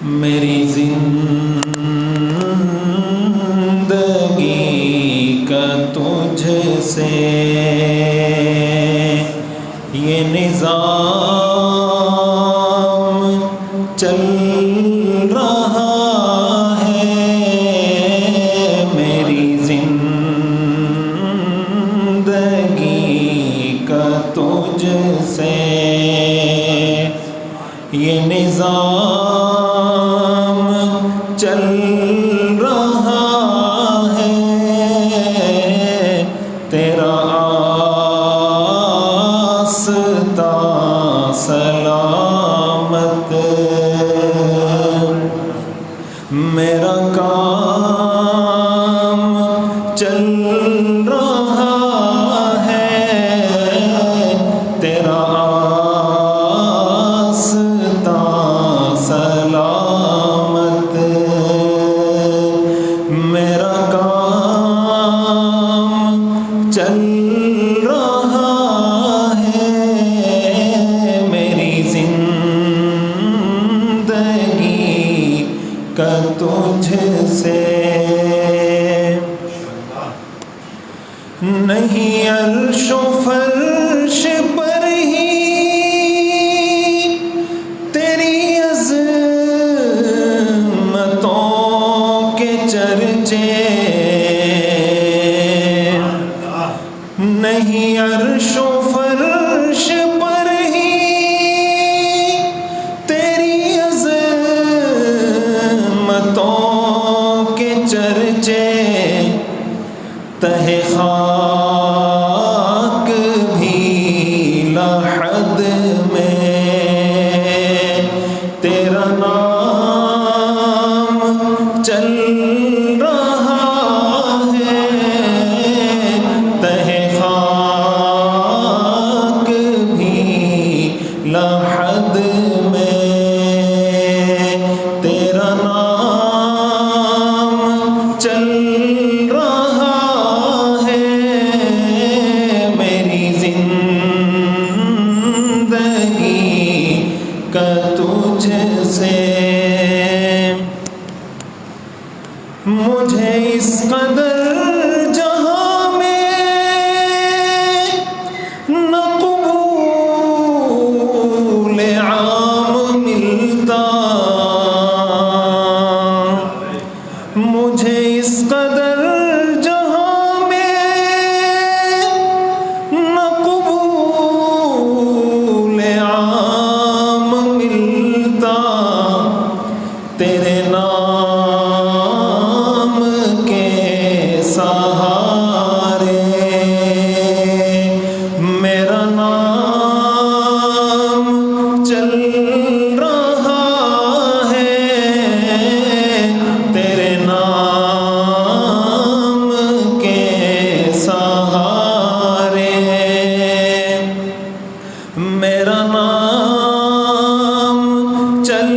میری زندگی کا تجھ سے یہ نظام چل رہا ہے، میری زندگی کا تجھ سے یہ نظام چل رہا ہے، تیرا آستاں سلامت، میرا کام چل رہا ہے، تیرا آستاں سلامت، میرا کام چل رہا ہے، میری زندگی کا تجھ سے نہیں عرش و فرش پر ہی تیری عظمتوں کے چرچے، نہیں عرش و فرش پر ہی تیری عظمتوں کے چرچے، تہ خاک بھی لحد میں تیرا نام چل رہا ہے، تہ خاک بھی لحد میں تیرا نام چل رہا ہے، میری زندگی کا تجھ سے مجھے اس قدر جہاں میں نہ قبول عام ملتا، مجھے اس قدر جہاں میں نہ قبول عام ملتا، تیرے نام کے سہارے میرا نام چل رہا ہے، تیرے نام کے سہارے میرا نام چل